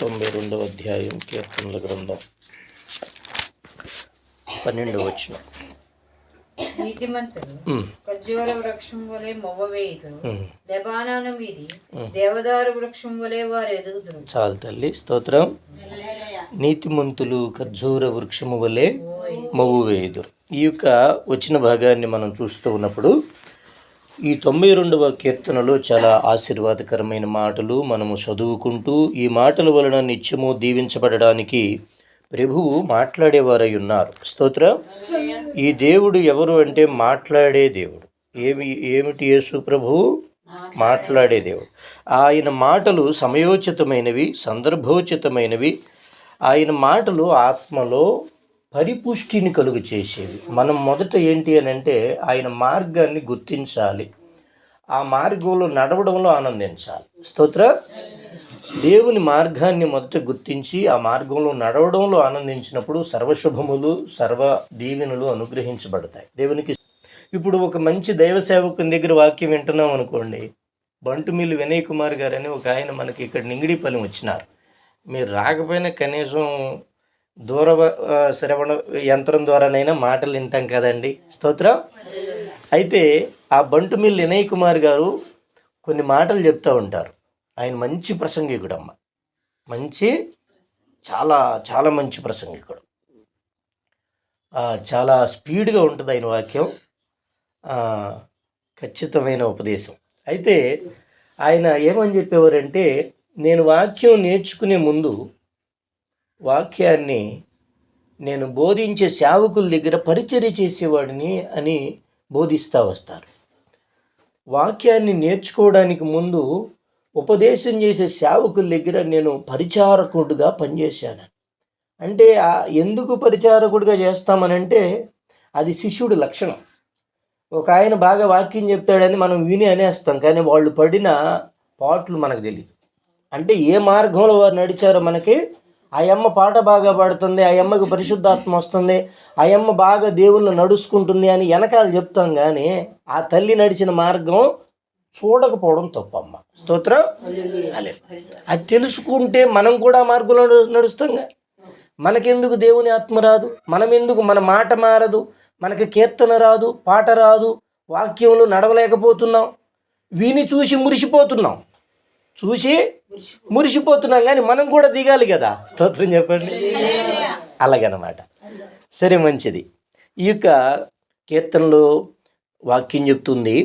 92వ అధ్యాయం కీర్తనల గ్రంథం 12వ వచనం. నీతిమంతులు ఖర్జూర వృక్షం వలె మొవ్వవేయుదురు, లెబానోను మీది దేవదారు వృక్షం వలె వారు ఎదుగుదురు. చాలు తల్లి, స్తోత్రం. నీతిమంతులు ఖర్జూర వృక్షము వలె మొవ్వు వేయుదురు. ఈ యొక్క వచ్చిన భాగాన్ని మనం చూస్తూ ఉన్నప్పుడు ఈ 92వ కీర్తనలో చాలా ఆశీర్వాదకరమైన మాటలు మనము చదువుకుంటూ ఈ మాటల వలన నిత్యము దీవించబడడానికి ప్రభువు మాట్లాడేవారై ఉన్నారు. స్తోత్రం. ఈ దేవుడు ఎవరు అంటే మాట్లాడే దేవుడు. ఏమిటి యేసు ప్రభువు? మాట్లాడే దేవుడు. ఆయన మాటలు సమయోచితమైనవి, సందర్భోచితమైనవి. ఆయన మాటలు ఆత్మలో పరిపుష్టిని కలుగు చేసేవి. మనం మొదట ఏంటి అని అంటే ఆయన మార్గాన్ని గుర్తించాలి, ఆ మార్గంలో నడవడంలో ఆనందించాలి. స్తోత్ర. దేవుని మార్గాన్ని మొదట గుర్తించి ఆ మార్గంలో నడవడంలో ఆనందించినప్పుడు సర్వశుభములు సర్వ దీవెనలు అనుగ్రహించబడతాయి దేవునికి. ఇప్పుడు ఒక మంచి దైవ సేవకుని దగ్గర వాక్యం వింటున్నాం అనుకోండి. బంటుమిల్లి వినయ్ కుమార్ గారు అని ఒక ఆయన మనకి ఇక్కడ నింగిడిపల్లి వచ్చినారు. మీరు రాకపోయినా కనీసం దూర శ్రవణ యంత్రం ద్వారానైనా మాటలు వింటాం కదండి. స్తోత్రం. అయితే ఆ బంటుమిల్లి వినయ్ కుమార్ గారు కొన్ని మాటలు చెప్తూ ఉంటారు. ఆయన మంచి ప్రసంగికుడమ్మ, చాలా చాలా మంచి ప్రసంగికుడు. చాలా స్పీడ్గా ఉంటుంది ఆయన వాక్యం, ఖచ్చితమైన ఉపదేశం. అయితే ఆయన ఏమని చెప్పేవారంటే, నేను వాక్యం నేర్చుకునే ముందు వాక్యాన్ని నేను బోధించే సేవకుల దగ్గర పరిచర్య చేసేవాడిని అని బోధిస్తూ వస్తారు. వాక్యాన్ని నేర్చుకోవడానికి ముందు ఉపదేశం చేసే సేవకుల దగ్గర నేను పరిచారకుడిగా పనిచేశాను. అంటే ఎందుకు పరిచారకుడిగా చేస్తామనంటే అది శిష్యుడి లక్షణం. ఒక ఆయన బాగా వాక్యం చెప్తాడని మనం విని అనేస్తాం, కానీ వాళ్ళు పడిన పాటలు మనకు తెలియదు. అంటే ఏ మార్గంలో వారు నడిచారో మనకి. ఆ అమ్మ పాట బాగా పాడుతుంది, ఆ అమ్మకి పరిశుద్ధాత్మ వస్తుంది, ఆ అమ్మ బాగా దేవుళ్ళు నడుచుకుంటుంది అని వెనకాల చెప్తాం, కానీ ఆ తల్లి నడిచిన మార్గం చూడకపోవడం తప్పమ్మ. స్తోత్రం. అది తెలుసుకుంటే మనం కూడా ఆ మార్గంలో నడుస్తాంగా. మనకెందుకు దేవుని ఆత్మ రాదు? మనం ఎందుకు మన మాట మారదు? మనకి కీర్తన రాదు, పాట రాదు, వాక్యంలో నడవలేకపోతున్నాం, విని చూసి మురిసిపోతున్నాం, కానీ మనం కూడా దిగాలి కదా. స్తోత్రం చెప్పండి. అలాగనమాట. సరే, మంచిది. ఈ యొక్క కీర్తనలో వాక్యం చెప్తుంది,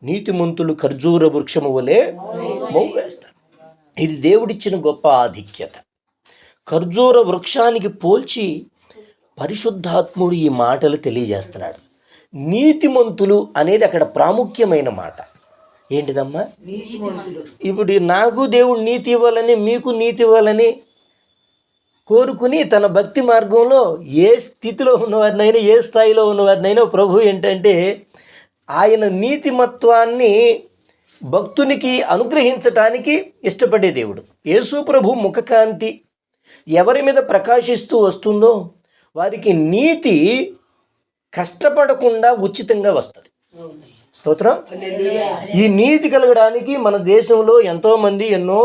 నీతిమంతులు ఖర్జూర వృక్షము వలె మొవ్వు వేస్తారు. ఇది దేవుడిచ్చిన గొప్ప ఆధిక్యత. ఖర్జూర వృక్షానికి పోల్చి పరిశుద్ధాత్ముడు ఈ మాటలు తెలియజేస్తున్నాడు. నీతిమంతులు అనేది అక్కడ ప్రాముఖ్యమైన మాట. ఏంటిదమ్మా? ఇప్పుడు నాకు దేవుడు నీతి ఇవ్వాలని, మీకు నీతి ఇవ్వాలని కోరుకుని తన భక్తి మార్గంలో ఏ స్థితిలో ఉన్నవారినైనా, ఏ స్థాయిలో ఉన్నవారినైనా ప్రభు ఏంటంటే ఆయన నీతిమత్వాన్ని భక్తునికి అనుగ్రహించటానికి ఇష్టపడే దేవుడు. యేసు ప్రభు ముఖకాంతి ఎవరి మీద ప్రకాశిస్తూ వస్తుందో వారికి నీతి కష్టపడకుండా ఉచితంగా వస్తుంది. స్తోత్రం. ఈ నీతి కలగడానికి మన దేశంలో ఎంతోమంది ఎన్నో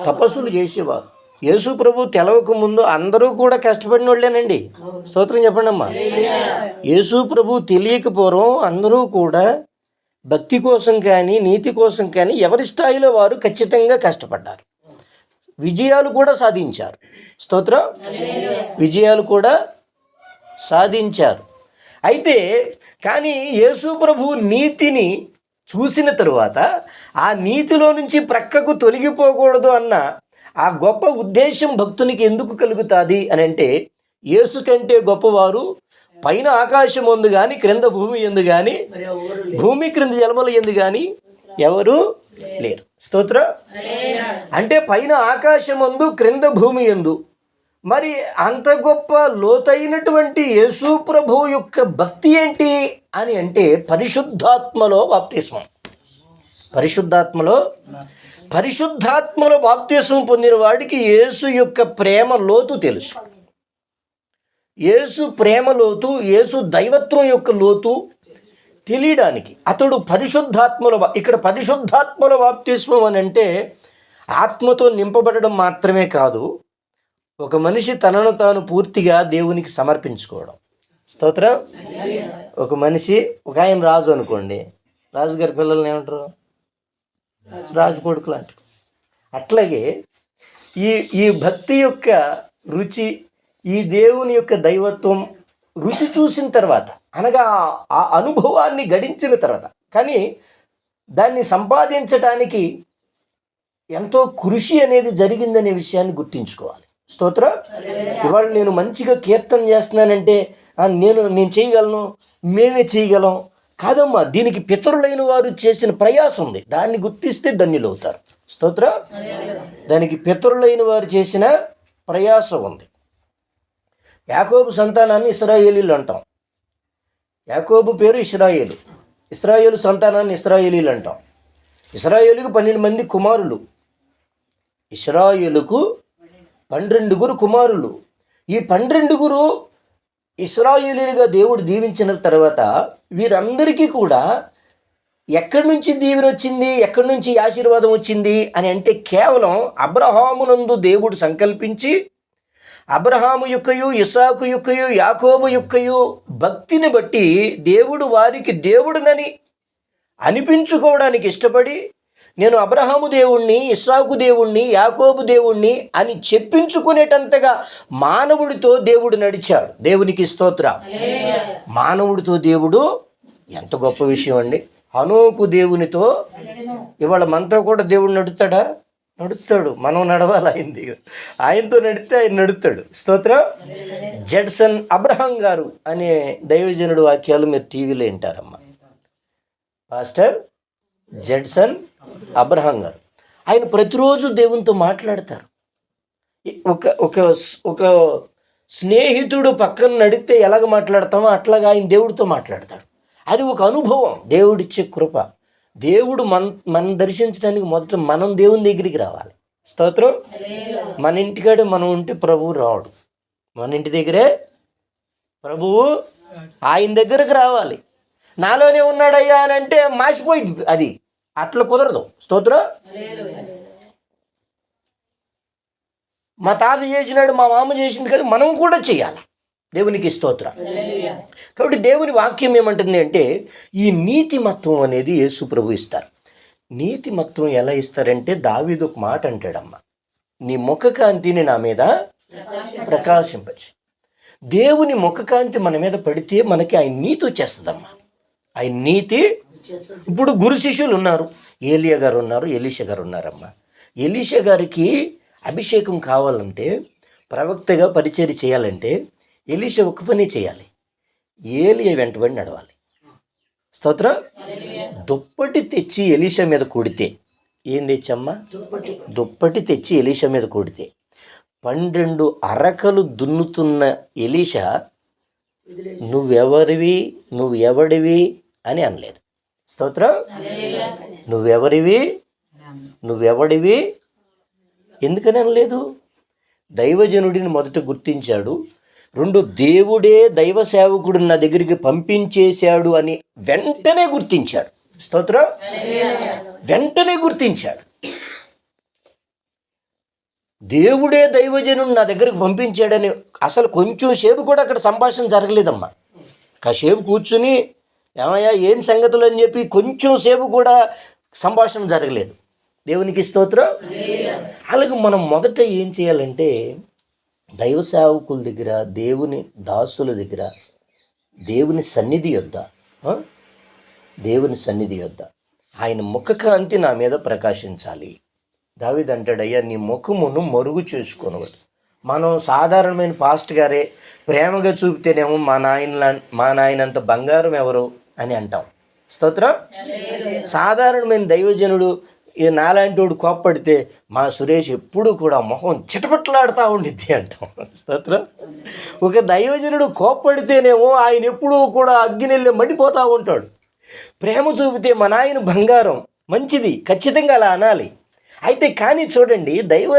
తపస్సులు చేసేవారు. యేసు ప్రభు తెలవక ముందు అందరూ కూడా కష్టపడిన వాళ్ళేనండి. స్తోత్రం చెప్పండి అమ్మా. యేసు ప్రభు తెలియకపోవడం అందరూ కూడా భక్తి కోసం కానీ నీతి కోసం కానీ ఎవరి స్థాయిలో వారు ఖచ్చితంగా కష్టపడ్డారు, విజయాలు కూడా సాధించారు. స్తోత్రం. విజయాలు కూడా సాధించారు. అయితే కానీ యేసు ప్రభు నీతిని చూసిన తరువాత ఆ నీతిలో నుంచి ప్రక్కకు తొలగిపోకూడదు అన్న ఆ గొప్ప ఉద్దేశం భక్తునికి ఎందుకు కలుగుతుంది అని అంటే, యేసు కంటే గొప్పవారు పైన ఆకాశం ఉంది కానీ క్రింద భూమి ఎందు కానీ, భూమి క్రింద జలముల ఎందు కానీ ఎవరు లేరు. స్తోత్రం. అంటే పైన ఆకాశం అందు క్రింద భూమి ఎందు మరి అంత గొప్ప లోతైనటువంటి యేసు ప్రభు యొక్క భక్తి ఏంటి అని అంటే పరిశుద్ధాత్మలో బాప్తిస్మం. పరిశుద్ధాత్మలో బాప్తిస్మం పొందిన వాడికి యేసు యొక్క ప్రేమ లోతు తెలుసు. యేసు ప్రేమ లోతు, యేసు దైవత్వం యొక్క లోతు తెలియడానికి అతడు పరిశుద్ధాత్మలో, ఇక్కడ పరిశుద్ధాత్మలో బాప్తిస్మం అని అంటే ఆత్మతో నింపబడడం మాత్రమే కాదు, ఒక మనిషి తనను తాను పూర్తిగా దేవునికి సమర్పించుకోవడం. స్తోత్రం. ఒక మనిషి, ఒక ఆయన రాజు అనుకోండి, రాజుగారి పిల్లల్ని ఏమంటారు? రాజు కొడుకులు అంటారు. అట్లాగే ఈ భక్తి యొక్క రుచి, ఈ దేవుని యొక్క దైవత్వం రుచి చూసిన తర్వాత, అనగా ఆ అనుభవాన్ని గడించిన తర్వాత, కానీ దాన్ని సంపాదించటానికి ఎంతో కృషి అనేది జరిగిందనే విషయాన్ని గుర్తించుకోవాలి. స్తోత్రం. ఇవాళ నేను మంచిగా కీర్తన చేస్తున్నానంటే నేను చేయగలను, మేమే చేయగలం కాదమ్మా. దీనికి పితరులైన వారు చేసిన ప్రయాసం ఉంది, దాన్ని గుర్తిస్తే ధన్యులవుతారు. స్తోత్రం. దానికి పితరులైన వారు చేసిన ప్రయాసం ఉంది. యాకోబు సంతానాన్ని ఇశ్రాయేలీలు అంటాం. యాకోబు పేరు ఇశ్రాయేలు, ఇశ్రాయేలు సంతానాన్ని ఇశ్రాయేలీలు అంటాం. ఇశ్రాయేలుకు 12 మంది కుమారులు, ఇశ్రాయేలుకు 12 కుమారులు. ఈ 12 ఇశ్రాయేలీలుగా దేవుడు దీవించిన తర్వాత వీరందరికీ కూడా ఎక్కడి నుంచి దీవెన వచ్చింది, ఎక్కడి నుంచి ఆశీర్వాదం వచ్చింది అని అంటే, కేవలం అబ్రహామునందు దేవుడు సంకల్పించి అబ్రహాము యొక్కయు, ఇస్సాకు యొక్కయు, యాకోబు యొక్కయు భక్తిని బట్టి దేవుడు వారికి దేవుడునని అనిపించుకోవడానికి ఇష్టపడి, నేను అబ్రహాము దేవుణ్ణి, ఇస్సాకు దేవుణ్ణి, యాకోబు దేవుణ్ణి అని చెప్పించుకునేటంతగా మానవుడితో దేవుడు నడిచాడు. దేవునికి స్తోత్రం. మానవుడితో దేవుడు ఎంత గొప్ప విషయం అండి. హనోకు దేవునితో, ఇవాళ మనతో కూడా దేవుడు నడుస్తాడా? నడుస్తాడు. మనం నడవాలి ఆయనతో నడితే ఆయన నడుస్తాడు. స్తోత్రం. జడ్సన్ అబ్రహాం గారు అనే దైవజనుడు వాక్యాలు మీరు టీవీలో వింటారమ్మా. పాస్టర్ జడ్సన్ అబ్రహాం గారు, ఆయన ప్రతిరోజు దేవునితో మాట్లాడతారు. ఒక స్నేహితుడు పక్కన నడితే ఎలాగ మాట్లాడతామో అట్లాగా ఆయన దేవుడితో మాట్లాడతాడు. అది ఒక అనుభవం, దేవుడిచ్చే కృప. దేవుడు మనం దర్శించడానికి మొదట మనం దేవుని దగ్గరికి రావాలి. స్తోత్రం. మన ఇంటికాడే మనం ఉంటే ప్రభువు రావడు. మన ఇంటి దగ్గరే ప్రభువు ఆయన దగ్గరకు రావాలి. నాలోనే ఉన్నాడయ్యా అని అంటే మాసిపోయింది, అది అట్లా కుదరదు. స్తోత్రం. మా తాత చేసినాడు, మా మామ చేసింది కదా, మనం కూడా చేయాలి. దేవునికి స్తోత్రం. కాబట్టి దేవుని వాక్యం ఏమంటుంది అంటే, ఈ నీతిమత్వం అనేది యేసు ప్రభు ఇస్తారు. నీతిమత్వం ఎలా ఇస్తారంటే, దావీదు ఒక మాట అంటాడమ్మా, నీ ముఖకాంతిని నా మీద ప్రకాశింపచ్చు. దేవుని ముఖకాంతి మన మీద పడితే మనకి ఆయన నీతి వచ్చేస్తుందమ్మా. ఆయన నీతి. ఇప్పుడు గురు శిష్యులు ఉన్నారు, ఏలియా గారు ఉన్నారు, ఎలీషా గారు ఉన్నారమ్మా. ఎలీషా గారికి అభిషేకం కావాలంటే, ప్రవక్తగా పరిచర్య చేయాలంటే ఎలీషా ఒక పని చేయాలి, ఏలియా వెంటబడి నడవాలి. స్తోత్రం. దుప్పటి తెచ్చి ఎలీషా మీద కొడితే, ఏం తెచ్చమ్మా? దుప్పటి తెచ్చి ఎలీషా మీద కొడితే 12 అరకలు దున్నుతున్న ఎలీషా నువ్వు ఎవడివి అని అనలేదు. స్తోత్రం. నువ్వెవడివి ఎందుకని అనలేదు? దైవజనుడిని మొదట గుర్తించాడు. 2 దేవుడే దైవ సేవకుడు నా దగ్గరికి పంపించేశాడు అని వెంటనే గుర్తించాడు. స్తోత్రం. వెంటనే గుర్తించాడు. దేవుడే దైవజనుడు నా దగ్గరికి పంపించాడని అసలు కొంచెం సేపు కూడా అక్కడ సంభాషణ జరగలేదమ్మా. కాసేపు కూర్చుని ఏమయ్యా ఏం సంగతులు అని చెప్పి కొంచెం సేపు కూడా సంభాషణ జరగలేదు. దేవునికి స్తోత్రం. అలాగే మనం మొదట ఏం చేయాలంటే, దైవ సేవకుల దగ్గర, దేవుని దాసుల దగ్గర, దేవుని సన్నిధి యొద్ద ఆయన ముఖకాంతి నా మీద ప్రకాశించాలి. దావీదు అంటాడు, అయ్యా నీ ముఖమును మరుగు చేసుకోనవద్దు. మనం సాధారణమైన పాస్ట్ గారే ప్రేమగా చూపితేనేమో మా నాయనంత బంగారం ఎవరు అని అంటాం. స్తోత్రం. సాధారణమైన దైవజనుడు నాలాంటి వాడు కోప్పడితే మా సురేష్ ఎప్పుడు కూడా మొహం చిటపట్లాడుతూ ఉండిద్ది అంటాం. స్తోత్రం. ఒక దైవజనుడు కోప్పడితేనేమో ఆయన ఎప్పుడూ కూడా అగ్గినెల్లి మండిపోతూ ఉంటాడు. ప్రేమ చూపితే మా నాయన బంగారం, మంచిది, ఖచ్చితంగా అలా అనాలి. అయితే కానీ చూడండి, దైవ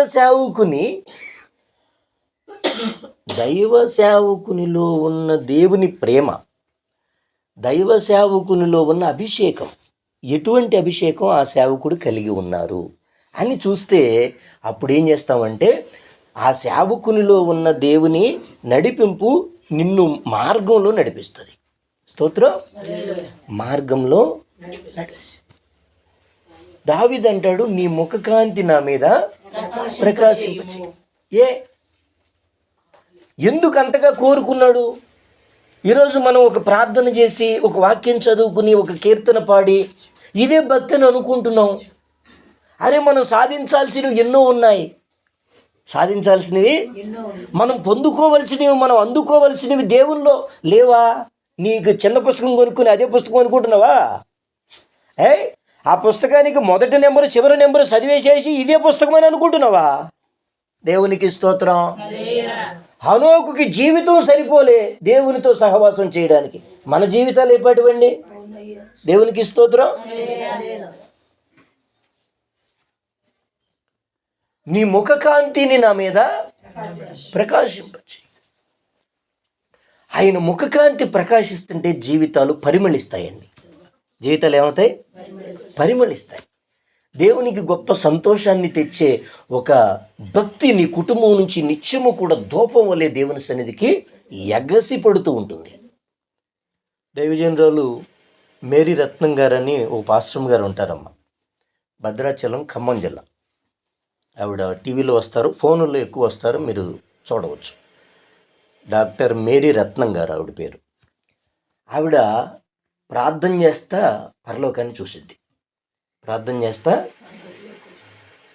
సేవకునిలో ఉన్న దేవుని ప్రేమ, దైవ సేవకునిలో ఉన్న అభిషేకం, ఎటువంటి అభిషేకం ఆ సేవకుడు కలిగి ఉన్నారు అని చూస్తే అప్పుడు ఏం చేస్తామంటే ఆ సేవకునిలో ఉన్న దేవుని నడిపింపు నిన్ను మార్గంలో నడిపిస్తుంది. స్తోత్రం. మార్గంలో దావీదు అంటాడు, నీ ముఖకాంతి నా మీద ప్రకాశింపచేయి. ఎందుకు అంతగా కోరుకున్నాడు? ఈరోజు మనం ఒక ప్రార్థన చేసి, ఒక వాక్యం చదువుకుని, ఒక కీర్తన పాడి ఇదే భక్తి అని అనుకుంటున్నాం. అరే, మనం సాధించాల్సినవి ఎన్నో ఉన్నాయి. సాధించాల్సినవి, మనం పొందుకోవలసినవి, మనం అందుకోవలసినవి దేవుల్లో లేవా? నీకు చిన్న పుస్తకం కొనుక్కుని అదే పుస్తకం అనుకుంటున్నావా? ఆ పుస్తకానికి మొదటి నెంబరు చివరి నెంబరు చదివేసేసి ఇదే పుస్తకం అని అనుకుంటున్నావా? దేవునికి స్తోత్రం. హనోకుకి జీవితం సరిపోలే దేవునితో సహవాసం చేయడానికి. మన జీవితాలు ఎప్పటివండి? దేవునికి స్తోత్రం. నీ ముఖకాంతిని నా మీద ప్రకాశింపచేయి. ఆయన ముఖకాంతి ప్రకాశిస్తుంటే జీవితాలు పరిమళిస్తాయండి. జీవితాలు ఏమవుతాయి? పరిమళిస్తాయి. దేవునికి గొప్ప సంతోషాన్ని తెచ్చే ఒక భక్తి నీ కుటుంబం నుంచి నిత్యము కూడా ధూపం వలె దేవుని సన్నిధికి ఎగసి పడుతూ ఉంటుంది. దైవజనురాలు మేరీ రత్నం గారని ఓ పాస్టర్ గారు ఉంటారమ్మ, భద్రాచలం, ఖమ్మం జిల్లా. ఆవిడ టీవీలో వస్తారు, ఫోన్లో ఎక్కువ వస్తారు, మీరు చూడవచ్చు. డాక్టర్ మేరీ రత్నం గారు ఆవిడ పేరు. ఆవిడ ప్రార్థన చేస్తా పరలోకాన్ని చూసిద్ది. ప్రార్థన చేస్తా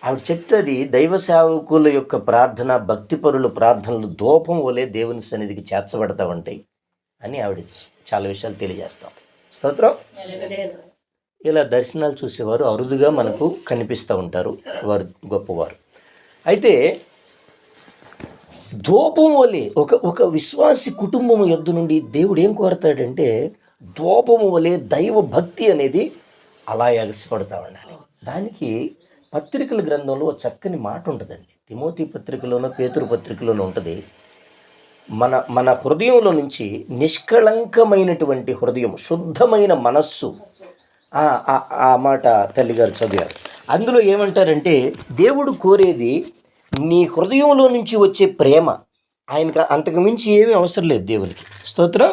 ఆవిడ చెప్తుంది, దైవ సేవకుల యొక్క ప్రార్థన, భక్తిపరుల ప్రార్థనలు ధూపం వలె దేవుని సన్నిధికి చేర్చబడతా ఉంటాయి అని ఆవిడ చాలా విషయాలు తెలియజేస్తాం. స్తోత్రం. ఇలా దర్శనాలు చూసేవారు అరుదుగా మనకు కనిపిస్తూ ఉంటారు, వారు గొప్పవారు. అయితే ధూపం వలె ఒక విశ్వాసి కుటుంబం యొద్ద నుండి దేవుడు ఏం కోరతాడంటే, ధూపము వలె దైవ భక్తి అనేది అలా ఎగసిపడుతూ ఉండాలి. దానికి పత్రికల గ్రంథంలో ఒక చక్కని మాట ఉంటుందండి. తిమోతి పత్రికలోనో పేతురు పత్రికలోనో ఉంటుంది. మన హృదయంలో నుంచి నిష్కళంకమైనటువంటి హృదయం, శుద్ధమైన మనస్సు, ఆ మాట తల్లిగారు చదివారు. అందులో ఏమంటారంటే, దేవుడు కోరేది నీ హృదయంలో నుంచి వచ్చే ప్రేమ. ఆయనకు అంతకు మించి ఏమీ అవసరం లేదు దేవునికి. స్తోత్రం.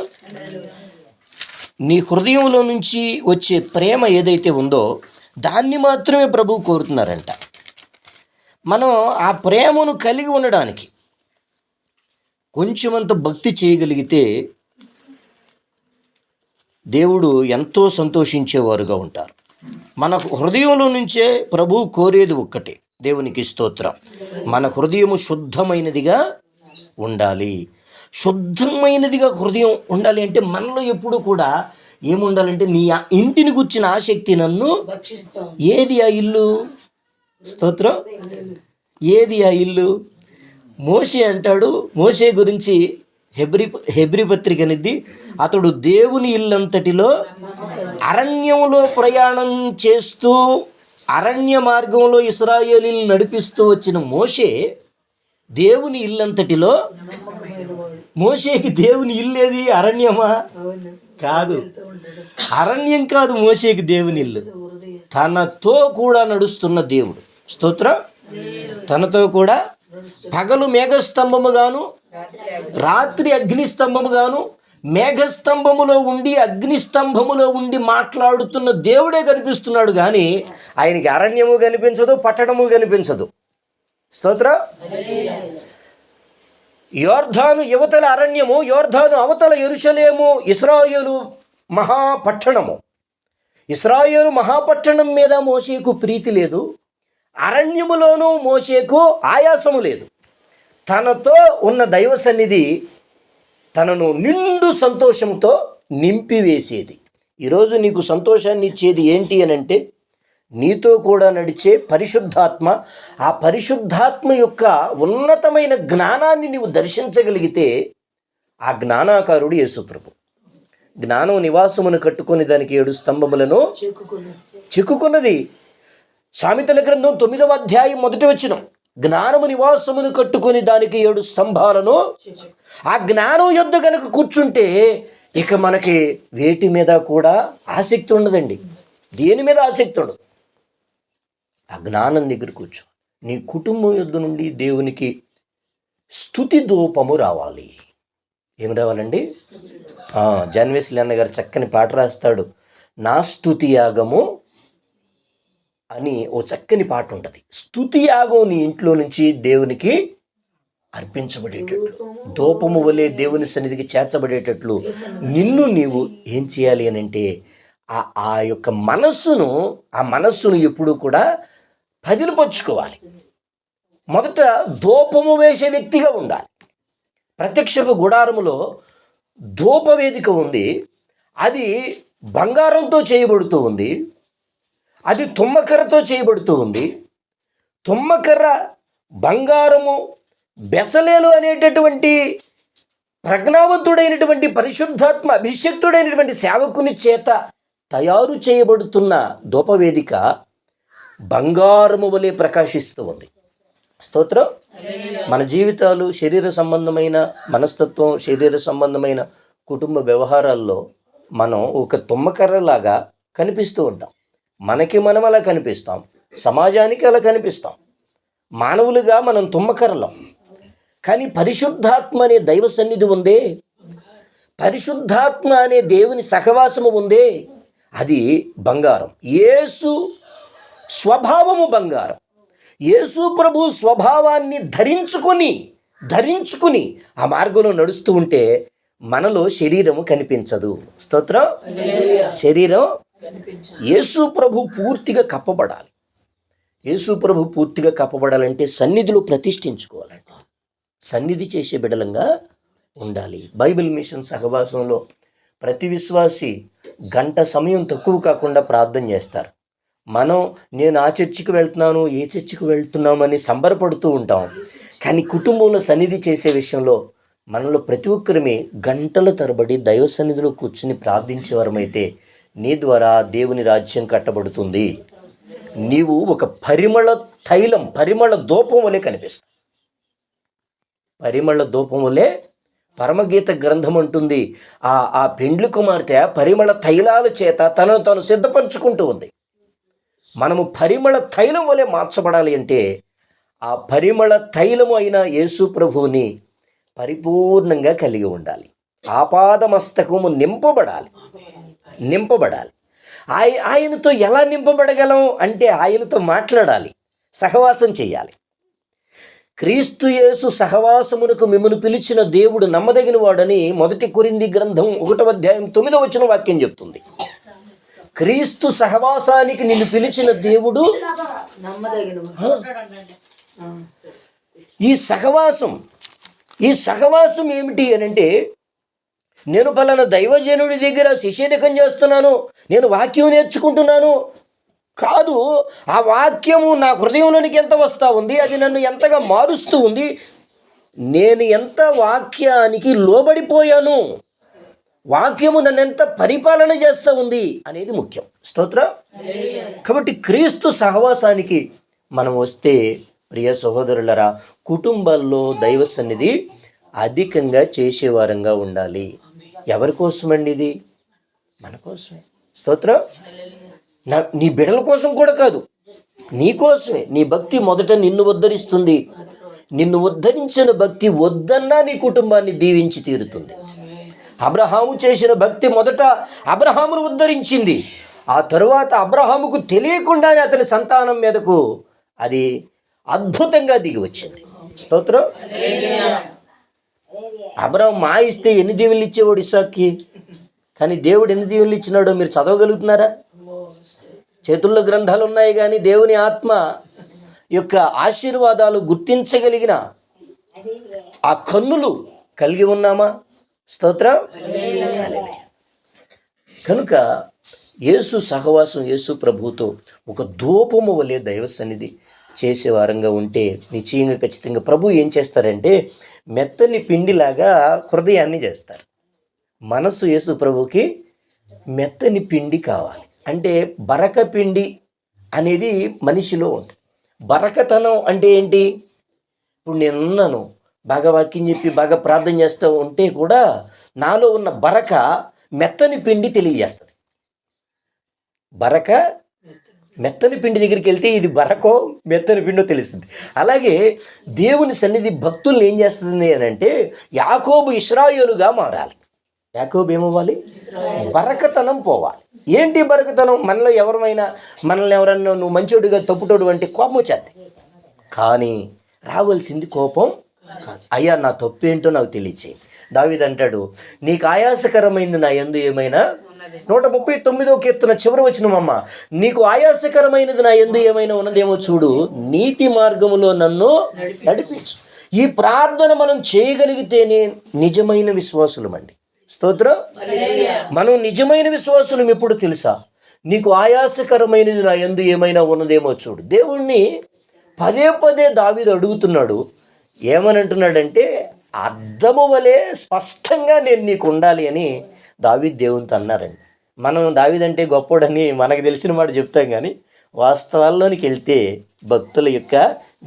నీ హృదయంలో నుంచి వచ్చే ప్రేమ ఏదైతే ఉందో దాన్ని మాత్రమే ప్రభువు కోరుతున్నారంట. మనం ఆ ప్రేమను కలిగి ఉండడానికి కొంచెమంత భక్తి చేయగలిగితే దేవుడు ఎంతో సంతోషించేవారుగా ఉంటారు. మన హృదయంలో నుంచే ప్రభువు కోరేది ఒక్కటే. దేవునికి స్తోత్రం. మన హృదయము శుద్ధమైనదిగా ఉండాలి. శుద్ధమైనదిగా హృదయం ఉండాలి అంటే మనలో ఎప్పుడు కూడా ఏముండాలంటే, నీ ఇంటిని గుర్చిన ఆసక్తి నన్ను ఏది ఆ ఇల్లు? స్తోత్రం. ఏది ఆ ఇల్లు? మోషే అంటాడు, మోషే గురించి హెబ్రీ పత్రిక అనేది, అతడు దేవుని ఇల్లంతటిలో అరణ్యంలో ప్రయాణం చేస్తూ అరణ్య మార్గంలో ఇశ్రాయేలీయులను నడిపిస్తూ వచ్చిన మోషే దేవుని ఇల్లంతటిలో. మోషేకి దేవుని ఇల్లేది? అరణ్యమా? కాదు, అరణ్యం కాదు మోషేకి దేవుని ఇల్లు. తనతో కూడా నడుస్తున్న దేవుడు. స్తోత్రం. తనతో కూడా పగలు మేఘస్తంభముగాను రాత్రి అగ్నిస్తంభముగాను, మేఘస్తంభములో ఉండి అగ్నిస్తంభములో ఉండి మాట్లాడుతున్న దేవుడే కనిపిస్తున్నాడు. కానీ ఆయనకి అరణ్యము కనిపించదు, పట్టణము కనిపించదు. స్తోత్రం. యోర్ధాను యువతల అరణ్యము, యోర్ధాను అవతల యెరూషలేము ఇశ్రాయేలు మహాపట్టణము. ఇశ్రాయేలు మహాపట్టణం మీద మోషేకు ప్రీతి లేదు, అరణ్యములోనూ మోషేకు ఆయాసము లేదు. తనతో ఉన్న దైవ సన్నిధి తనను నిండు సంతోషంతో నింపివేసేది. ఈరోజు నీకు సంతోషాన్ని ఇచ్చేది ఏంటి అని అంటే, నీతో కూడా నడిచే పరిశుద్ధాత్మ. ఆ పరిశుద్ధాత్మ యొక్క ఉన్నతమైన జ్ఞానాన్ని నీవు దర్శించగలిగితే, ఆ జ్ఞానాకారుడు యేసుప్రభు. జ్ఞానం నివాసమును కట్టుకొని దానికి 7 స్తంభములను చెక్కుకున్నది. సామెతల గ్రంథం 9వ అధ్యాయం 1వ వచనం, జ్ఞానము నివాసమును కట్టుకొని దానికి 7 స్తంభాలను. ఆ జ్ఞానం యొద్ద కనుక కూర్చుంటే ఇక మనకి వేటి మీద కూడా ఆసక్తి ఉండదండి. దేని మీద ఆసక్తి ఉండదు. ఆ జ్ఞానం దగ్గర కూర్చో. నీ కుటుంబం యొద్ద నుండి దేవునికి స్తుతి ధూపము రావాలి. ఏమి రావాలండి? జాన్వేస్లీ అన్న గారు చక్కని పాట రాస్తాడు, నా స్తుతి యాగము అని ఓ చక్కని పాట ఉంటుంది. స్తుతి యాగం నీ ఇంట్లో నుంచి దేవునికి అర్పించబడేటట్లు, ధూపము వలె దేవుని సన్నిధికి చేర్చబడేటట్లు నిన్ను నీవు ఏం చేయాలి అని అంటే ఆ యొక్క మనస్సును ఎప్పుడూ కూడా పదిలిపరుచుకోవాలి. మొదట ధూపము వేసే వ్యక్తిగా ఉండాలి. ప్రత్యక్షపు గుడారములో ధూపవేదిక ఉంది. అది బంగారంతో చేయబడుతూ ఉంది. అది తుమ్మకర్రతో చేయబడుతూ ఉంది. తుమ్మకర్ర, బంగారము, బెసలేలు అనేటటువంటి ప్రజ్ఞావంతుడైనటువంటి పరిశుద్ధాత్మ అభిషక్తుడైనటువంటి సేవకుని చేత తయారు చేయబడుతున్న ధూపవేదిక బంగారము వలె ప్రకాశిస్తూ ఉంది. స్తోత్రం. మన జీవితాలు శరీర సంబంధమైన మనస్తత్వం, శరీర సంబంధమైన కుటుంబ వ్యవహారాల్లో మనం ఒక తుమ్మకర్రలాగా కనిపిస్తూ ఉంటాం. మనకి మనం అలా కనిపిస్తాం, సమాజానికి అలా కనిపిస్తాం. మానవులుగా మనం తుమ్మకర్రలం. కానీ పరిశుద్ధాత్మ అనే దైవ సన్నిధి ఉందే, పరిశుద్ధాత్మ అనే దేవుని సహవాసము ఉందే, అది బంగారం. యేసు స్వభావము బంగారం. యేసు ప్రభు స్వభావాన్ని ధరించుకుని ఆ మార్గంలో నడుస్తూ ఉంటే మనలో శరీరము కనిపించదు. స్తోత్రం. శరీరం యేసు ప్రభు పూర్తిగా కప్పబడాలి. యేసు ప్రభు పూర్తిగా కప్పబడాలంటే సన్నిధిలో ప్రతిష్ఠించుకోవాలండి. సన్నిధి చేసే బిడలంగా ఉండాలి. బైబిల్ మిషన్ సహవాసంలో ప్రతి విశ్వాసి గంట సమయం తక్కువ కాకుండా ప్రార్థన చేస్తారు. నేను ఆ చర్చికి వెళ్తున్నాను, ఏ చర్చికి వెళ్తున్నామని సంబరపడుతూ ఉంటాం. కానీ కుటుంబంలో సన్నిధి చేసే విషయంలో మనలో ప్రతి ఒక్కరిమే గంటల తరబడి దైవ సన్నిధిలో కూర్చుని ప్రార్థించేవారమైతే నీ ద్వారా దేవుని రాజ్యం కట్టబడుతుంది. నీవు ఒక పరిమళ ధూపం వలె కనిపిస్తావు. పరిమళ ధూపం వలె పరమగీత గ్రంథం అంటుంది, ఆ పెండ్లి కుమార్తె పరిమళ తైలాల చేత తనను తాను సిద్ధపరచుకుంటూ ఉంది. మనము పరిమళ తైలం వలె మార్చబడాలి అంటే ఆ పరిమళ తైలము అయిన యేసు ప్రభువుని పరిపూర్ణంగా కలిగి ఉండాలి. ఆపాదమస్తకము నింపబడాలి. ఆయనతో ఎలా నింపబడగలం అంటే ఆయనతో మాట్లాడాలి, సహవాసం చేయాలి. క్రీస్తు యేసు సహవాసమునకు మిమ్మల్ని పిలిచిన దేవుడు నమ్మదగిన వాడని 1 కొరింథీ గ్రంథం 1వ అధ్యాయం 9వ వచనం వాక్యం చెప్తుంది. క్రీస్తు సహవాసానికి నిన్ను పిలిచిన దేవుడు ఈ సహవాసం ఏమిటి అని అంటే, నేను పలానా దైవజనుడి దగ్గర శిష్యరికం చేస్తున్నాను, నేను వాక్యం నేర్చుకుంటున్నాను కాదు. ఆ వాక్యము నా హృదయంలోనికి ఎంత వస్తూ ఉంది, అది నన్ను ఎంతగా మారుస్తూ ఉంది, నేను ఎంత వాక్యానికి లోబడిపోయాను, వాక్యము నన్ను ఎంత పరిపాలన చేస్తూ ఉంది అనేది ముఖ్యం. స్తోత్రం. కాబట్టి క్రీస్తు సహవాసానికి మనం వస్తే ప్రియ సహోదరులరా, కుటుంబాల్లో దైవ సన్నిధి అధికంగా చేసేవారంగా ఉండాలి. ఎవరి కోసమండి ఇది? మన కోసమే. స్తోత్రం. నీ బిడ్డల కోసం కూడా కాదు, నీ కోసమే. నీ భక్తి మొదట నిన్ను ఉద్ధరిస్తుంది. నిన్ను ఉద్ధరించిన భక్తి వద్దన్నా నీ కుటుంబాన్ని దీవించి తీరుతుంది. అబ్రహాము చేసిన భక్తి మొదట అబ్రహామును ఉద్ధరించింది. ఆ తరువాత అబ్రహాముకు తెలియకుండానే అతని సంతానం మీదకు అది అద్భుతంగా దిగి వచ్చింది. స్తోత్రం. అబ్రహాం ఇస్తే ఎన్ని దీవెనలు ఇచ్చేవాడు ఇస్సాక్కి, కానీ దేవుడు ఎన్ని దీవెనలు ఇచ్చినాడో మీరు చదవగలుగుతున్నారా? చేతుల్లో గ్రంథాలు ఉన్నాయి, కానీ దేవుని ఆత్మ యొక్క ఆశీర్వాదాలు గుర్తించగలిగిన ఆ కన్నులు కలిగి ఉన్నామా? స్తోత్రం. కనుక యేసు సహవాసం, యేసు ప్రభువుతో ఒక ధూపము వలె దైవ సన్నిధి చేసేవారంగా ఉంటే నిశ్చయంగా ఖచ్చితంగా ప్రభు ఏం చేస్తారంటే మెత్తని పిండిలాగా హృదయాన్ని చేస్తారు. మనసు యేసు ప్రభుకి మెత్తని పిండి కావాలి. అంటే బరక పిండి అనేది మనిషిలో ఉంటుంది. బరకతనం అంటే ఏంటి? ఇప్పుడు నేనున్నాను, బాగా వాక్యం చెప్పి బాగా ప్రార్థన చేస్తూ ఉంటే కూడా నాలో ఉన్న బరక మెత్తని పిండి తెలియజేస్తుంది. బరక మెత్తని పిండి దగ్గరికి వెళ్తే ఇది బరకో మెత్తని పిండో తెలుస్తుంది. అలాగే దేవుని సన్నిధి భక్తుల్ని ఏం చేస్తుంది అని అంటే యాకోబు ఇశ్రాయేలుగా మారాలి. యాకోబు ఏమవ్వాలి? బరకతనం పోవాలి. ఏంటి బరకతనం? మనలో మనల్ని ఎవరన్నా నువ్వు మంచోడుగా తప్పుటోడు అంటే కోపం వచ్చేది, కానీ రావాల్సింది కోపం కాదు. అయ్యా నా తప్పు ఏంటో నాకు తెలియచేయి. దావీదు అంటాడు, నీకు ఆయాసకరమైంది నా యందు ఏమైనా, 139వ కీర్తన చివరి వచనమమ్మ, నీకు ఆయాసకరమైనది నా యందు ఏమైనా ఉన్నదేమో చూడు, నీతి మార్గములో నన్ను నడిపించు. ఈ ప్రార్థన మనం చేయగలిగితేనే నిజమైన విశ్వాసులమండి. స్తోత్రం. మనం నిజమైన విశ్వాసులం ఎప్పుడు తెలుసా? నీకు ఆయాసకరమైనది నా యందు ఏమైనా ఉన్నదేమో చూడు. దేవుణ్ణి పదే పదే దావీదు అడుగుతున్నాడు. ఏమని అంటున్నాడంటే అద్దము వలె స్పష్టంగా నేను నీకు ఉండాలి అని దావీదు దేవునితో అన్నారండి. మనం దావీదంటే గొప్పోడని మనకు తెలిసిన మాట చెప్తాం, కానీ వాస్తవాల్లోనికి వెళ్తే భక్తుల యొక్క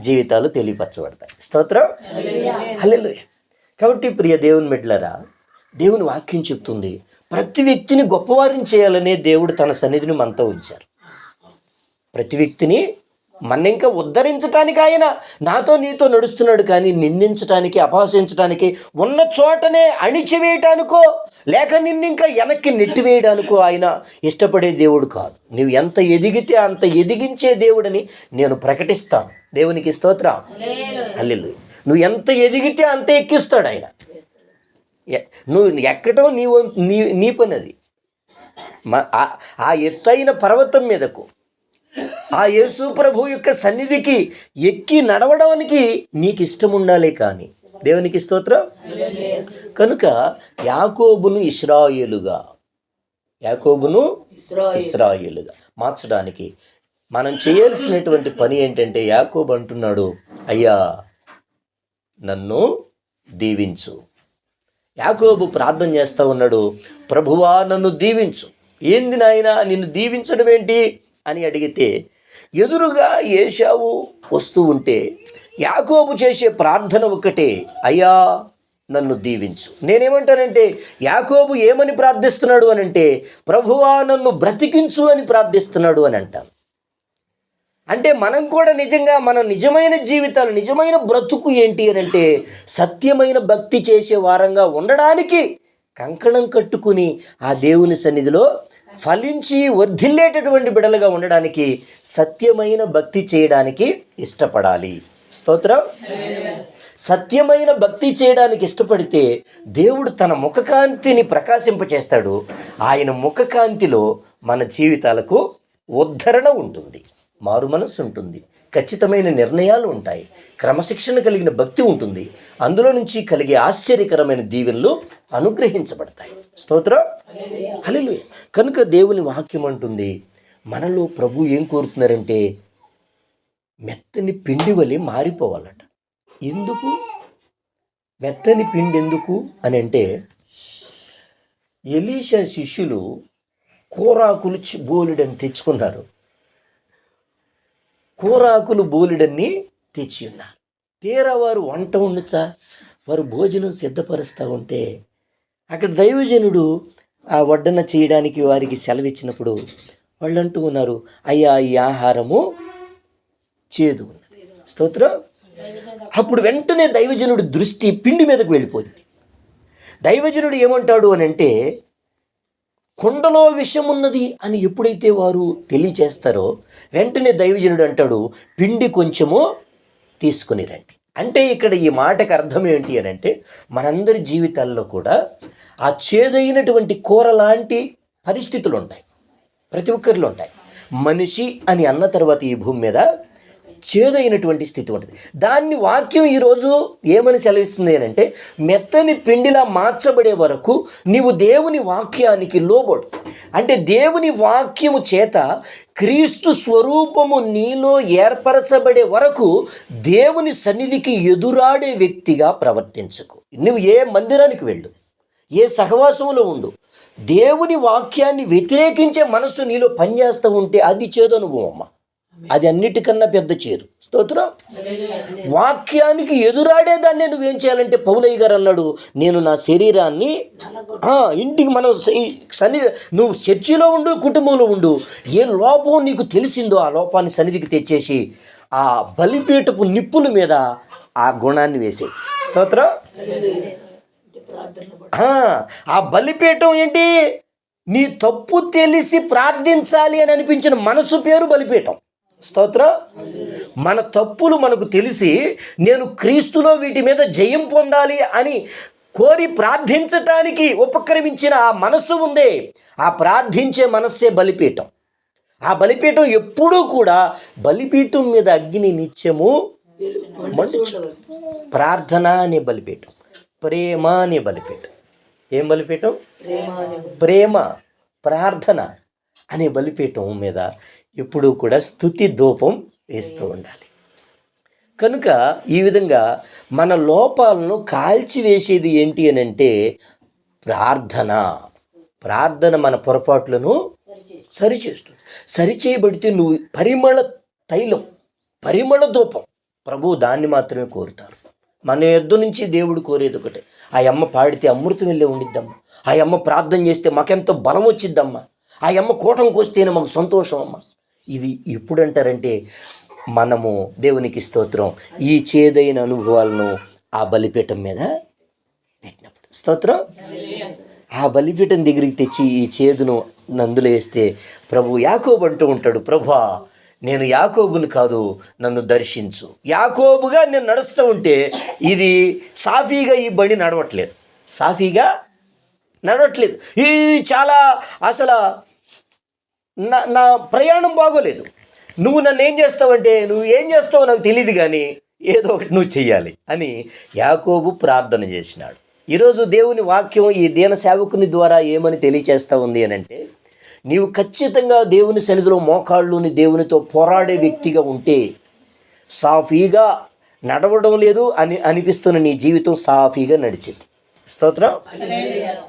జీవితాలు తెలియపరచబడతాయి. స్తోత్రం. హల్లెలూయా. కాబట్టి ప్రియ దేవుని బిడ్డలారా, దేవుని వాక్యం చెప్తుంది ప్రతి వ్యక్తిని గొప్పవారిని చేయాలనే దేవుడు తన సన్నిధిని మనతో ఉంచారు. ప్రతి వ్యక్తిని మన ఇంకా ఉద్ధరించడానికి ఆయన నాతో నీతో నడుస్తున్నాడు, కానీ నిందించడానికి, అపహసించడానికి, ఉన్న చోటనే అణిచివేయటానికో లేక నిన్నింకా వెనక్కి నెట్టివేయడానికో ఆయన ఇష్టపడే దేవుడు కాదు. నువ్వు ఎంత ఎదిగితే అంత ఎదిగించే దేవుడని నేను ప్రకటిస్తాను. దేవునికి స్తోత్రం. హల్లెలూయా. నువ్వు ఎంత ఎదిగితే అంత ఎక్కిస్తాడు ఆయన. నువ్వు ఎక్కడం నీ పని అది. ఆ ఎత్తైన పర్వతం మీదకు ఆ యేసు ప్రభు యొక్క సన్నిధికి ఎక్కి నడవడానికి నీకు ఇష్టం ఉండాలి, కానీ దేవునికి స్తోత్రం. కనుక యాకోబును ఇశ్రాయేలుగా మార్చడానికి మనం చేయాల్సినటువంటి పని ఏంటంటే, యాకోబు అంటున్నాడు, అయ్యా నన్ను దీవించు. యాకోబు ప్రార్థన చేస్తూ ఉన్నాడు, ప్రభువా నన్ను దీవించు. ఏంది నాయనా నిన్ను దీవించడం ఏంటి అని అడిగితే, ఎదురుగా ఏశావు వస్తూ ఉంటే యాకోబు చేసే ప్రార్థన ఒక్కటే, అయ్యా నన్ను దీవించు. నేనేమంటానంటే యాకోబు ఏమని ప్రార్థిస్తున్నాడు అని అంటే, ప్రభువా నన్ను బ్రతికించు అని ప్రార్థిస్తున్నాడు అని అంటాను. అంటే మనం కూడా నిజంగా మన నిజమైన జీవితాలు, నిజమైన బ్రతుకు ఏంటి అని అంటే సత్యమైన భక్తి చేసే వారంగా ఉండడానికి కంకణం కట్టుకుని ఆ దేవుని సన్నిధిలో ఫలించి వర్ధిల్లేటటువంటి బిడలుగా ఉండడానికి సత్యమైన భక్తి చేయడానికి ఇష్టపడాలి. స్తోత్రం. సత్యమైన భక్తి చేయడానికి ఇష్టపడితే దేవుడు తన ముఖకాంతిని ప్రకాశింపచేస్తాడు. ఆయన ముఖకాంతిలో మన జీవితాలకు ఉద్ధరణ ఉంటుంది, మారు మనస్సు ఉంటుంది, ఖచ్చితమైన నిర్ణయాలు ఉంటాయి, క్రమశిక్షణ కలిగిన భక్తి ఉంటుంది. అందులో నుంచి కలిగే ఆశ్చర్యకరమైన దీవెనలు అనుగ్రహించబడతాయి. స్తోత్రం. హల్లెలూయా. కనుక దేవుని వాక్యం అంటుంది, మనలో ప్రభు ఏం కోరుతున్నారంటే మెత్తని పిండి వలె మారిపోవాలట. ఎందుకు మెత్తని పిండి ఎందుకు అని అంటే, ఎలీషా శిష్యులు కూరాకులు బోలెడని తెచ్చుకున్నారు. కూరాకులు బోలెడన్ని తెచ్చి ఉన్నారు. తీరా వారు వంట వండుతా వారు భోజనం సిద్ధపరుస్తూ ఉంటే అక్కడ దైవజనుడు ఆ వడ్డన చేయడానికి వారికి సెలవిచ్చినప్పుడు వాళ్ళు అంటూ ఉన్నారు, అయ్యా ఈ ఆహారము చేదు ఉన్నది. స్తోత్రం. అప్పుడు వెంటనే దైవజనుడు దృష్టి పిండి మీదకు వెళ్ళిపోయింది. దైవజనుడు ఏమంటాడు అని అంటే, కుండలో విషం ఉన్నది అని ఎప్పుడైతే వారు తెలియచేస్తారో వెంటనే దైవజనుడు అంటాడు, పిండి కొంచెము తీసుకుని రండి. అంటే ఇక్కడ ఈ మాటకు అర్థం ఏంటి అని అంటే, మనందరి జీవితాల్లో కూడా ఆ చేదైనటువంటి కూర లాంటి పరిస్థితులు ఉంటాయి, ప్రతి ఒక్కరిలో ఉంటాయి. మనిషి అని అన్న తర్వాత ఈ భూమి మీద చేదైనటువంటి స్థితి ఉంటుంది. దాన్ని వాక్యం ఈరోజు ఏమని సెలవిస్తుంది అని అంటే, మెత్తని పిండిలా మార్చబడే వరకు నీవు దేవుని వాక్యానికి లోబడు. అంటే దేవుని వాక్యము చేత క్రీస్తు స్వరూపము నీలో ఏర్పరచబడే వరకు దేవుని సన్నిధికి ఎదురాడే వ్యక్తిగా ప్రవర్తించకు. నువ్వు ఏ మందిరానికి వెళ్ళు, ఏ సహవాసంలో ఉండు, దేవుని వాక్యాన్ని వ్యతిరేకించే మనసు నీలో పనిచేస్తూ ఉంటే అది చేదు అనుభవం అమ్మ. అది అన్నిటికన్నా పెద్ద చేదు. స్తోత్రం. వాక్యానికి ఎదురాడేదాన్ని నువ్వేం చేయాలంటే పౌలయ్య గారు అన్నాడు, నేను నా శరీరాన్ని ఇంటికి మనం నువ్వు చర్చిలో ఉండు, కుటుంబంలో ఉండు, ఏ లోపం నీకు తెలిసిందో ఆ లోపాన్ని సన్నిధికి తెచ్చేసి ఆ బలిపీఠపు నిప్పుల మీద ఆ గుణాన్ని వేసే. స్తోత్రం. ఆ బలిపీఠం ఏంటి? నీ తప్పు తెలిసి ప్రార్థించాలి అని అనిపించిన మనసు పేరు బలిపీఠం. స్తోత్రం. మన తప్పులు మనకు తెలిసి నేను క్రీస్తులో వీటి మీద జయం పొందాలి అని కోరి ప్రార్థించటానికి ఉపక్రమించిన ఆ మనస్సు ఉందే, ఆ ప్రార్థించే మనస్సే బలిపీఠం. ఆ బలిపీఠం ఎప్పుడూ కూడా బలిపీఠం మీద అగ్ని నిత్యము ప్రార్థన అనే బలిపీఠం, ప్రేమ అనే బలిపీఠం. ఏం బలిపీఠం? ప్రేమ, ప్రార్థన అనే బలిపీఠం మీద ఎప్పుడూ కూడా స్తుతి ధూపం వేస్తూ ఉండాలి. కనుక ఈ విధంగా మన లోపాలను కాల్చివేసేది ఏంటి అని అంటే ప్రార్థన. ప్రార్థన మన పొరపాట్లను సరిచేస్తుంది. సరిచేయబడితే నువ్వు పరిమళ తైలం, పరిమళ ధూపం, ప్రభువు దాన్ని మాత్రమే కోరుతారు. మన యొద్ద నుంచి దేవుడు కోరేది ఒకటే, ఆ అమ్మ పాడితే అమృతం వెళ్ళే ఉండిద్దమ్మా, ఆ అమ్మ ప్రార్థన చేస్తే మాకెంతో బలం వచ్చిద్దమ్మా, ఆ అమ్మ కూటంకి వస్తేనే మాకు సంతోషం అమ్మ. ఇది ఎప్పుడు అంటారంటే మనము దేవునికి స్తోత్రం ఈ చేదైన అనుభవాలను ఆ బలిపీఠం మీద పెట్టినప్పుడు. స్తోత్రం. ఆ బలిపీఠం దగ్గరికి తెచ్చి ఈ చేదును నందులో వేస్తే ప్రభు యాకోబు అంటూ ఉంటాడు, ప్రభువా నేను యాకోబుని కాదు, నన్ను దర్శించు. యాకోబుగా నేను నడుస్తూ ఉంటే ఇది సాఫీగా ఈ బండి నడవట్లేదు, సాఫీగా నడవట్లేదు. ఇది చాలా అసలు నా ప్రయాణం బాగోలేదు. నువ్వు నన్ను ఏం చేస్తావంటే, నువ్వు ఏం చేస్తావో నాకు తెలియదు కానీ ఏదో ఒకటి నువ్వు చెయ్యాలి అని యాకోబు ప్రార్థన చేసినాడు. ఈరోజు దేవుని వాక్యం ఈ దీన సేవకుని ద్వారా ఏమని తెలియచేస్తూ ఉంది అని అంటే, నీవు ఖచ్చితంగా దేవుని సన్నిధిలో మోకాళ్ళుని దేవునితో పోరాడే వ్యక్తిగా ఉంటే సాఫీగా నడవడం లేదు అని అనిపిస్తున్న నీ జీవితం సాఫీగా నడిచింది. స్తోత్రం.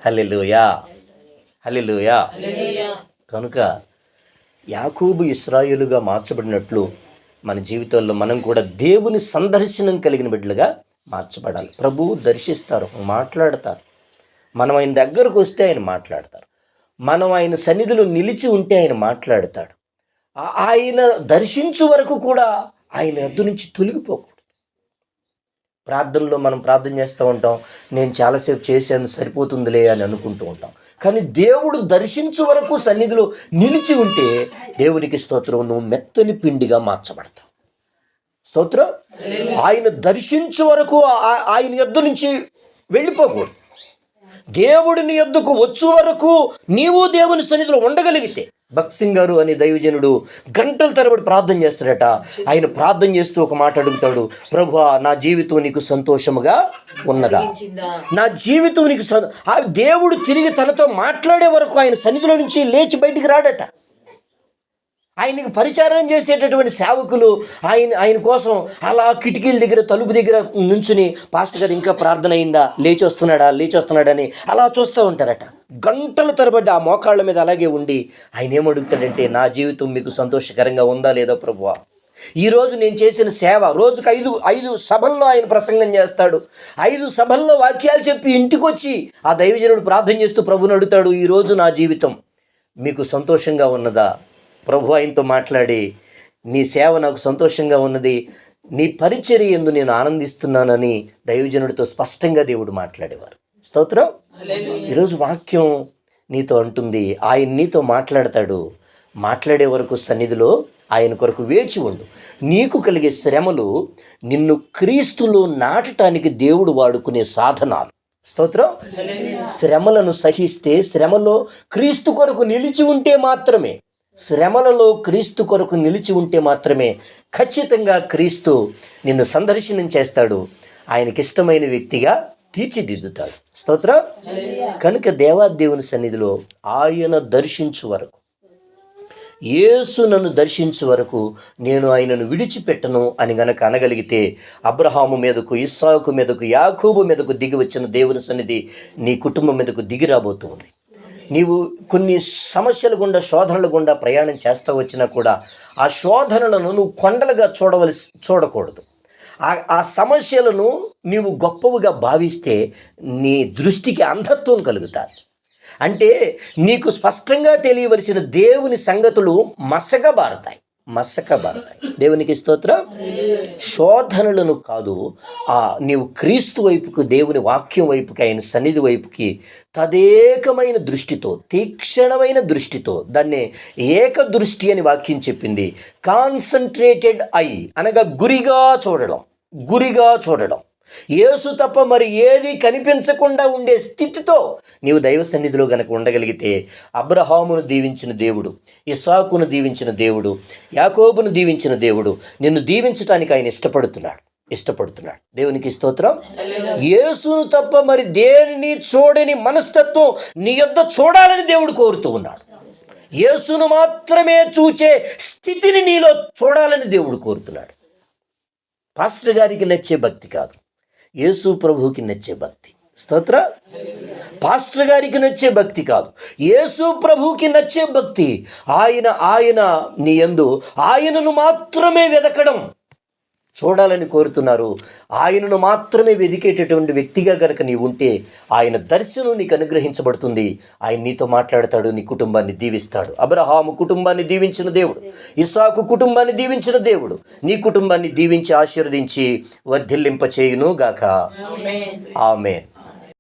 హల్లెలూయా, హల్లెలూయా. కనుక యాకోబు ఇశ్రాయేలుగా మార్చబడినట్లు మన జీవితాల్లో మనం కూడా దేవుని సందర్శనం కలిగిన బిడ్డలుగా మార్చబడాలి. ప్రభువు దర్శిస్తారు, మాట్లాడతారు. మనం ఆయన దగ్గరకు వస్తే ఆయన మాట్లాడతారు. మనం ఆయన సన్నిధిలో నిలిచి ఉంటే ఆయన మాట్లాడతాడు. ఆయన దర్శించు వరకు కూడా ఆయన యొద్ద నుంచి తొలగిపోకూడదు. ప్రార్థనలో మనం ప్రార్థన చేస్తూ ఉంటాం, నేను చాలాసేపు చేశాను సరిపోతుందిలే అని అనుకుంటూ ఉంటాం. కానీ దేవుడు దర్శించు వరకు సన్నిధిలో నిలిచి ఉంటే దేవునికి స్తోత్రం, నువ్వు మెత్తని పిండిగా మార్చబడతావు. స్తోత్రం. ఆయన దర్శించు వరకు ఆయన యొద్ద నుంచి వెళ్ళిపోకూడదు. దేవుడిని యొద్దకు వచ్చు వరకు నీవు దేవుని సన్నిధిలో ఉండగలిగితే, భక్త్ సింగ్ గారు అనే దైవజనుడు గంటల తరబడి ప్రార్థన చేస్తాడట. ఆయన ప్రార్థన చేస్తూ ఒక మాట అడుగుతాడు, ప్రభువా నా జీవితం నీకు సంతోషముగా ఉన్నదా? నా జీవితం నీకు దేవుడు తిరిగి తనతో మాట్లాడే వరకు ఆయన సన్నిధిలో నుంచి లేచి బయటికి రాడట. ఆయనకి పరిచారం చేసేటటువంటి సేవకులు ఆయన కోసం అలా కిటికీల దగ్గర తలుపు దగ్గర నుంచుని, పాస్టర్ గారు ఇంకా ప్రార్థన అయిందా, లేచి వస్తున్నాడని అలా చూస్తూ ఉంటారట. గంటల తరబడి ఆ మోకాళ్ళ మీద అలాగే ఉండి ఆయన ఏమడుగుతాడంటే, నా జీవితం మీకు సంతోషకరంగా ఉందా లేదా ప్రభువా? ఈరోజు నేను చేసిన సేవ, రోజుకు 5 సభల్లో ఆయన ప్రసంగం చేస్తాడు. 5 సభల్లో వాక్యాలు చెప్పి ఇంటికి వచ్చి ఆ దైవజనుడు ప్రార్థన చేస్తూ ప్రభుని అడుగుతాడు, ఈరోజు నా జీవితం మీకు సంతోషంగా ఉన్నదా? ప్రభు ఆయనతో మాట్లాడి, నీ సేవ నాకు సంతోషంగా ఉన్నది, నీ పరిచర్య యందు నేను ఆనందిస్తున్నానని దైవజనుడితో స్పష్టంగా దేవుడు మాట్లాడేవారు. స్తోత్రం. ఈరోజు వాక్యం నీతో అంటుంది, ఆయన నీతో మాట్లాడతాడు. మాట్లాడే వరకు సన్నిధిలో ఆయన కొరకు వేచి ఉండు. నీకు కలిగే శ్రమలు నిన్ను క్రీస్తులో నాటటానికి దేవుడు వాడుకునే సాధనాలు. స్తోత్రం. శ్రమలను సహిస్తే, శ్రమలో క్రీస్తు కొరకు నిలిచి ఉంటే మాత్రమే, శ్రమలలో క్రీస్తు కొరకు నిలిచి ఉంటే మాత్రమే ఖచ్చితంగా క్రీస్తు నిన్ను సందర్శనం చేస్తాడు, ఆయనకి ఇష్టమైన వ్యక్తిగా తీర్చిదిద్దుతాడు. స్తోత్రం. కనుక దేవాదేవుని సన్నిధిలో ఆయన దర్శించు వరకు, యేసు నన్ను దర్శించు వరకు నేను ఆయనను విడిచిపెట్టను అని గనక అనగలిగితే, అబ్రహాము మీదకు, ఇస్సాకు మీదకు, యాకోబు మీదకు దిగి వచ్చిన దేవుని సన్నిధి నీ కుటుంబం మీదకు దిగి రాబోతుంది. నీవు కొన్ని సమస్యల గుండా, శోధనల గుండా ప్రయాణం చేస్తూ వచ్చినా కూడా ఆ శోధనలను నువ్వు కొండలుగా చూడకూడదు. ఆ సమస్యలను నీవు గొప్పవిగా భావిస్తే నీ దృష్టికి అంధత్వం కలుగుతాయి. అంటే నీకు స్పష్టంగా తెలియవలసిన దేవుని సంగతులు మసకబారతాయి. దేవునికి స్తోత్రం. శోధనలను కాదు, నీవు క్రీస్తు వైపుకు, దేవుని వాక్యం వైపుకి, ఆయన సన్నిధి వైపుకి తదేకమైన దృష్టితో, తీక్షణమైన దృష్టితో, దాన్ని ఏక దృష్టి అని వాక్యం చెప్పింది. కాన్సన్ట్రేటెడ్ ఐ అనగా గురిగా చూడడం. యేసు తప్ప మరి ఏది కనిపించకుండా ఉండే స్థితితో నీవు దైవ సన్నిధిలో గనక ఉండగలిగితే, అబ్రహామును దీవించిన దేవుడు, ఇస్సాకును దీవించిన దేవుడు, యాకోబును దీవించిన దేవుడు నిన్ను దీవించడానికి ఆయన ఇష్టపడుతున్నాడు. దేవునికి స్తోత్రం. యేసును తప్ప మరి దేనిని చూడని మనస్తత్వం నీ యొద్ద చూడాలని దేవుడు కోరుతూ ఉన్నాడు. యేసును మాత్రమే చూచే స్థితిని నీలో చూడాలని దేవుడు కోరుతున్నాడు. పాస్టర్ గారికి నచ్చే భక్తి కాదు, యేసు ప్రభువుకి నచ్చే భక్తి. స్తోత్ర. పాస్టర్ గారికి నచ్చే భక్తి కాదు, యేసు ప్రభువుకి నచ్చే భక్తి. ఆయన నీ యందు ఆయనను మాత్రమే వెదకడం చూడాలని కోరుతున్నారు. ఆయనను మాత్రమే వెదికేటటువంటి వ్యక్తిగా కనుక నీవు ఉంటే ఆయన దర్శనం నీకు అనుగ్రహించబడుతుంది. ఆయన నీతో మాట్లాడతాడు, నీ కుటుంబాన్ని దీవిస్తాడు. అబ్రహాము కుటుంబాన్ని దీవించిన దేవుడు, ఇస్సాకు కుటుంబాన్ని దీవించిన దేవుడు నీ కుటుంబాన్ని దీవించి ఆశీర్వదించి వర్ధిల్లింపచేయును గాక. ఆమేన్.